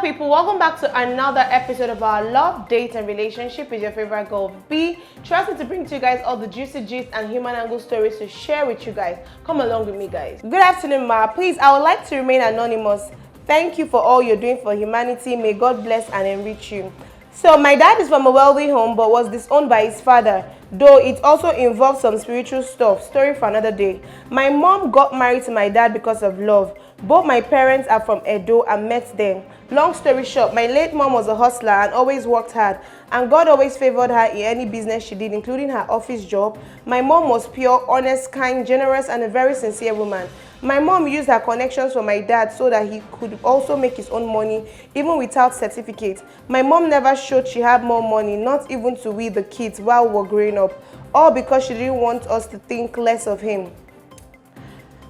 people, welcome back to another episode of our Love, Date and Relationship with your favorite girl B. Trusting to bring to you guys all the juicy gist and human angle stories to share with you guys. Come along with me, guys. Good afternoon, ma. Please, I would like to remain anonymous. Thank you for all you're doing for humanity. May God bless and enrich you. So my dad is from a wealthy home but was disowned by his father, though it also involves some spiritual stuff. Story for another day. My mom got married to my dad because of love. Both my parents are from Edo and met them. Long story short, my late mom was a hustler and always worked hard, and God always favored her in any business she did, including her office job. My mom was pure, honest, kind, generous, and a very sincere woman. My mom used her connections for my dad so that he could also make his own money, even without certificate. My mom never showed she had more money, not even to we the kids while we were growing up, all because she didn't want us to think less of him.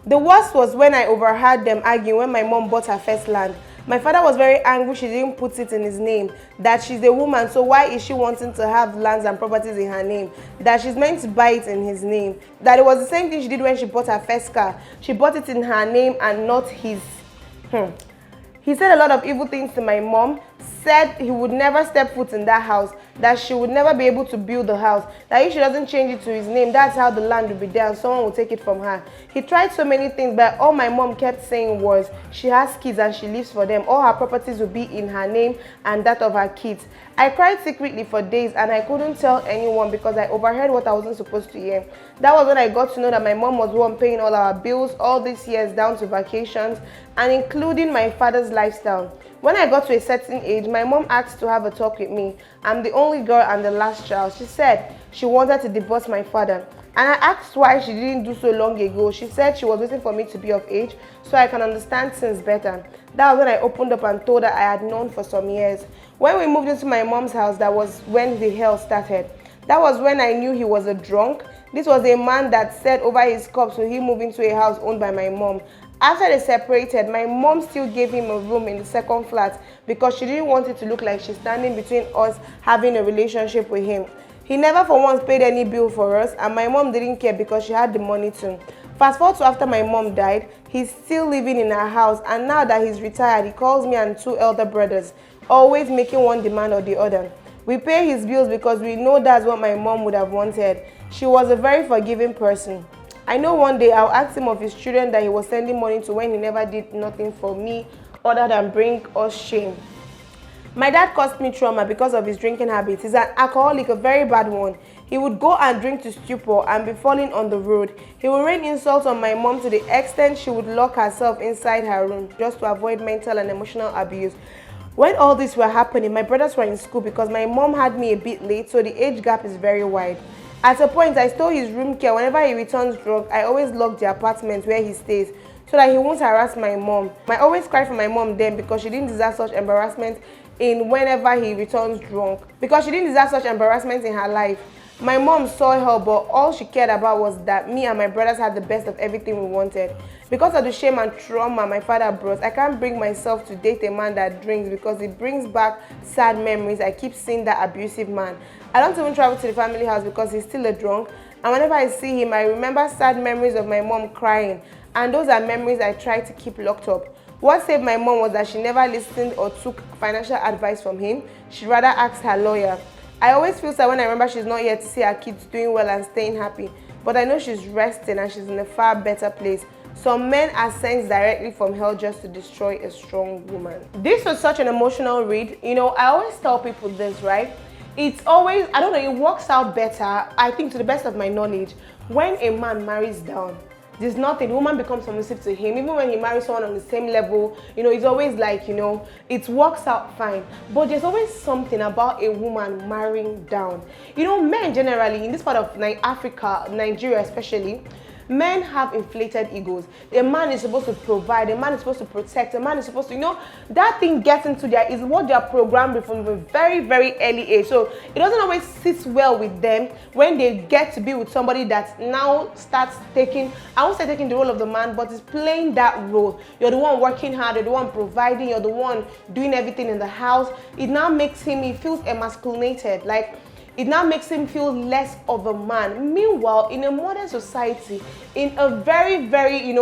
The worst was when I overheard them arguing when my mom bought her first land. My father was very angry she didn't put it in his name, that she's a woman, so why is she wanting to have lands and properties in her name, that she's meant to buy it in his name, that it was the same thing she did when she bought her first car. She bought it in her name and not his. He said a lot of evil things to my mom, said he would never step foot in that house, that she would never be able to build the house, that if she doesn't change it to his name, that's how the land will be there and someone will take it from her. He tried so many things, but all my mom kept saying was she has kids and she lives for them. All her properties will be in her name and that of her kids. I cried secretly for days and I couldn't tell anyone because I overheard what I wasn't supposed to hear. That was when I got to know that my mom was the one paying all our bills all these years down to vacations and including my father's lifestyle. When I got to a certain age, my mom asked to have a talk with me. I'm the only girl and the last child. She said she wanted to divorce my father. And I asked why she didn't do so long ago. She said she was waiting for me to be of age so I can understand things better. That was when I opened up and told her I had known for some years. When we moved into my mom's house, that was when the hell started. That was when I knew he was a drunk. This was a man that said over his cup so he moved into a house owned by my mom. After they separated, my mom still gave him a room in the second flat because she didn't want it to look like she's standing between us having a relationship with him. He never for once paid any bill for us and my mom didn't care because she had the money too. Fast forward to after my mom died, he's still living in our house and now that he's retired, he calls me and two elder brothers, always making one demand or the other. We pay his bills because we know that's what my mom would have wanted. She was a very forgiving person. I know one day I'll ask him of his children that he was sending money to when he never did nothing for me other than bring us shame. My dad caused me trauma because of his drinking habits. He's an alcoholic, a very bad one. He would go and drink to stupor and be falling on the road. He would rain insults on my mom to the extent she would lock herself inside her room just to avoid mental and emotional abuse. When all this were happening, my brothers were in school because my mom had me a bit late, so the age gap is very wide. At a point, I stole his room care. Whenever he returns drunk, I always lock the apartment where he stays so that he won't harass my mom. I always cry for my mom then because she didn't deserve such embarrassment in whenever he returns drunk. Because she didn't deserve such embarrassment in her life. My mom saw her, but all she cared about was that me and my brothers had the best of everything we wanted. Because of the shame and trauma my father brought, I can't bring myself to date a man that drinks because it brings back sad memories. I keep seeing that abusive man. I don't even travel to the family house because he's still a drunk. And whenever I see him, I remember sad memories of my mom crying. And those are memories I try to keep locked up. What saved my mom was that she never listened or took financial advice from him. She rather asked her lawyer. I always feel sad when I remember she's not here to see her kids doing well and staying happy. But I know she's resting and she's in a far better place. Some men are sent directly from hell just to destroy a strong woman. This was such an emotional read. You know, I always tell people this, right? It's always, I don't know, it works out better, I think to the best of my knowledge, when a man marries down. There's nothing, the woman becomes submissive to him. Even when he marries someone on the same level, you know, it's always like, you know, it works out fine. But there's always something about a woman marrying down. You know, men generally, in this part of Africa, Nigeria especially, men have inflated egos. A man is supposed to provide, a man is supposed to protect, a man is supposed to, you know, that thing gets into there is what they are programmed with from a very, very early age. So it doesn't always sit well with them when they get to be with somebody that now starts taking, I won't say taking the role of the man, but is playing that role. You're the one working hard, you're the one providing, you're the one doing everything in the house. It now makes him, he feels emasculated. Like, it now makes him feel less of a man. Meanwhile, in a modern society, in a very, very, in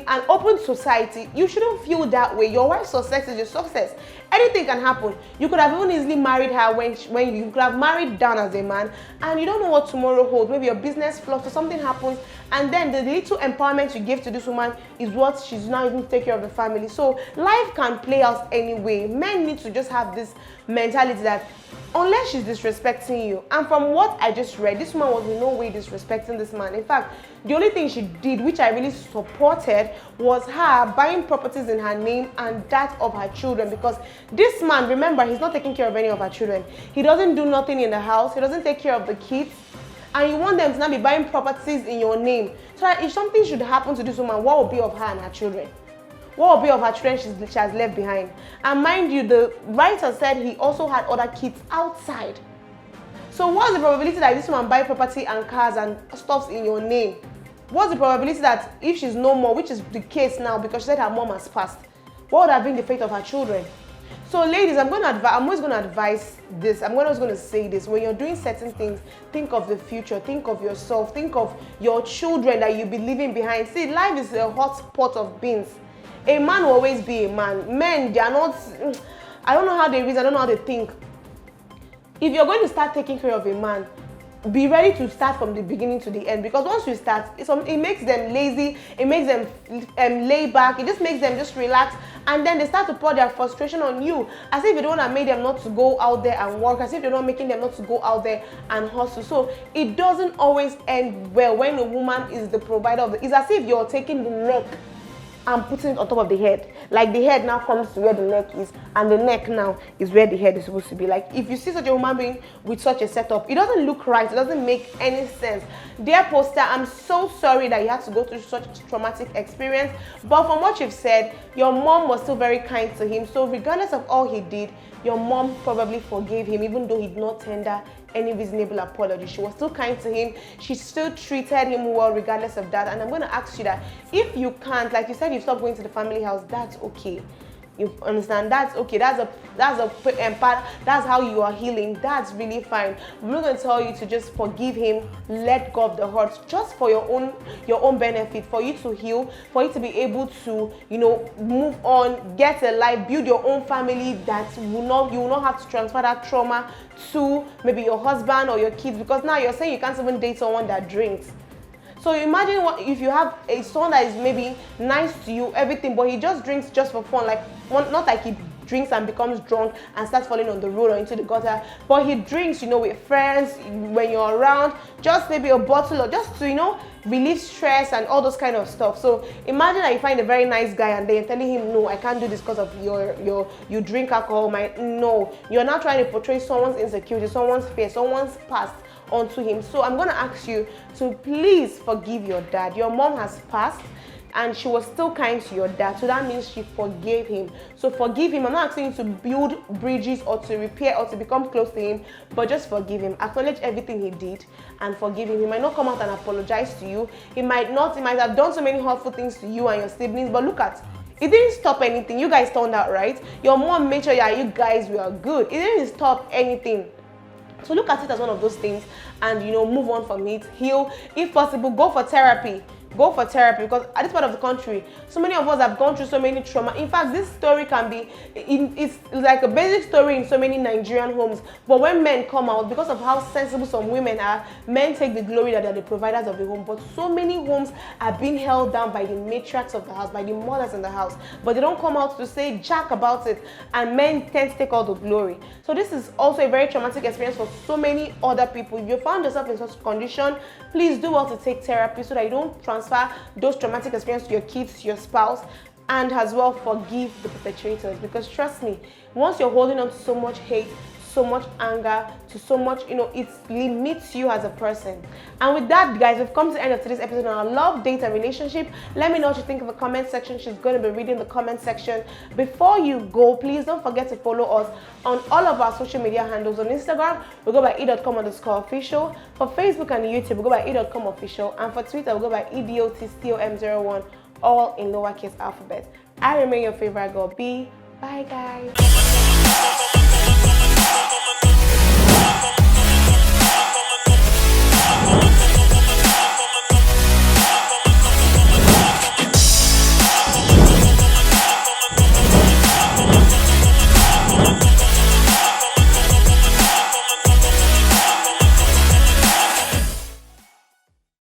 an open society, you shouldn't feel that way. Your wife's success is your success. Anything can happen. You could have even easily married her when you could have married down as a man, and you don't know what tomorrow holds. Maybe your business flops or something happens, and then the little empowerment you give to this woman is what she's now using to take care of the family. So life can play out anyway. Men need to just have this mentality that unless she's disrespecting you, and from what I just read, this woman was in no way disrespecting this man. In fact, the only thing she did, which I really supported, was her buying properties in her name and that of her children, because this man, remember, he's not taking care of any of her children. He doesn't do nothing in the house. He doesn't take care of the kids, and you want them to now be buying properties in your name. So that if something should happen to this woman, what will be of her and her children? What will be of her children she has left behind? And mind you, the writer said he also had other kids outside. So what's the probability that this woman buy property and cars and stuff in your name? What's the probability that if she's no more, which is the case now because she said her mom has passed, what would have been the fate of her children? So ladies, I'm always going to advise this. I'm always going to say this. When you're doing certain things, think of the future. Think of yourself. Think of your children that you'll be leaving behind. See, life is a hot pot of beans. A man will always be a man. Men, they are not, I don't know how they reason, I don't know how they think. If you're going to start taking care of a man, be ready to start from the beginning to the end, because once you start, it makes them lazy, it makes them lay back, it just makes them just relax, and then they start to pour their frustration on you, as if you're the one that made them not to go out there and work, as if you're not making them not to go out there and hustle. So it doesn't always end well when a woman is the provider of it's as if you're taking the neck and putting it on top of the head. Like the head now comes to where the neck is, and the neck now is where the head is supposed to be. Like if you see such a woman being with such a setup, it doesn't look right, it doesn't make any sense. Dear poster, I'm so sorry that you had to go through such a traumatic experience, but from what you've said, your mom was still very kind to him. So regardless of all he did, your mom probably forgave him, even though he did not tender any reasonable apology. She was still kind to him. She still treated him well regardless of that. And I'm going to ask you that if you can't, like you said, you stopped going to the family house, that's okay. You understand? That's okay. That's how you are healing. That's really fine. I'm not going to tell you to just forgive him, let go of the hurt, just for your own benefit, for you to heal, for you to be able to, move on, get a life, build your own family that you will not have to transfer that trauma to maybe your husband or your kids, because now you're saying you can't even date someone that drinks. So imagine what if you have a son that is maybe nice to you, everything, but he just drinks just for fun, not like he drinks and becomes drunk and starts falling on the road or into the gutter, but he drinks, with friends, when you're around, just maybe a bottle, or just to, relieve stress and all those kind of stuff. So imagine that you find a very nice guy and then you're telling him, no, I can't do this because of you drink alcohol. No, you're now trying to portray someone's insecurity, someone's fear, someone's past onto him. So I'm going to ask you to please forgive your dad. Your mom has passed and she was still kind to your dad, so that means she forgave him. So forgive him. I'm not asking you to build bridges or to repair or to become close to him, but just forgive him. Acknowledge everything he did and forgive him. He might not come out and apologize to you. He might have done so many hurtful things to you and your siblings, but look at it, didn't stop anything. You guys turned out right. Your mom made sure you guys were good. It didn't stop anything. So look at it as one of those things and, move on from it, heal. If possible, go for therapy. Go for therapy, because at this part of the country, so many of us have gone through so many trauma. In fact, this story it's like a basic story in so many Nigerian homes. But when men come out, because of how sensible some women are, men take the glory that they're the providers of the home. But so many homes are being held down by the matriarchs of the house, by the mothers in the house. But they don't come out to say jack about it, and men tend to take all the glory. So this is also a very traumatic experience for so many other people. If you found yourself in such a condition, please do well to take therapy so that you don't transfer those traumatic experiences to your kids, to your spouse, and as well forgive the perpetrators. Because trust me, once you're holding on to so much hate, so much anger, to so much, it limits you as a person. And with that, guys, we've come to the end of today's episode on our love, date, and relationship. Let me know what you think in the comment section. She's going to be reading the comment section. Before you go, please don't forget to follow us on all of our social media handles. On Instagram, we go by e.com_official. For Facebook and YouTube, we go by e.comofficial. And for Twitter, we go by edotcom01, all in lowercase alphabet. I remain your favorite girl, B. Bye, guys.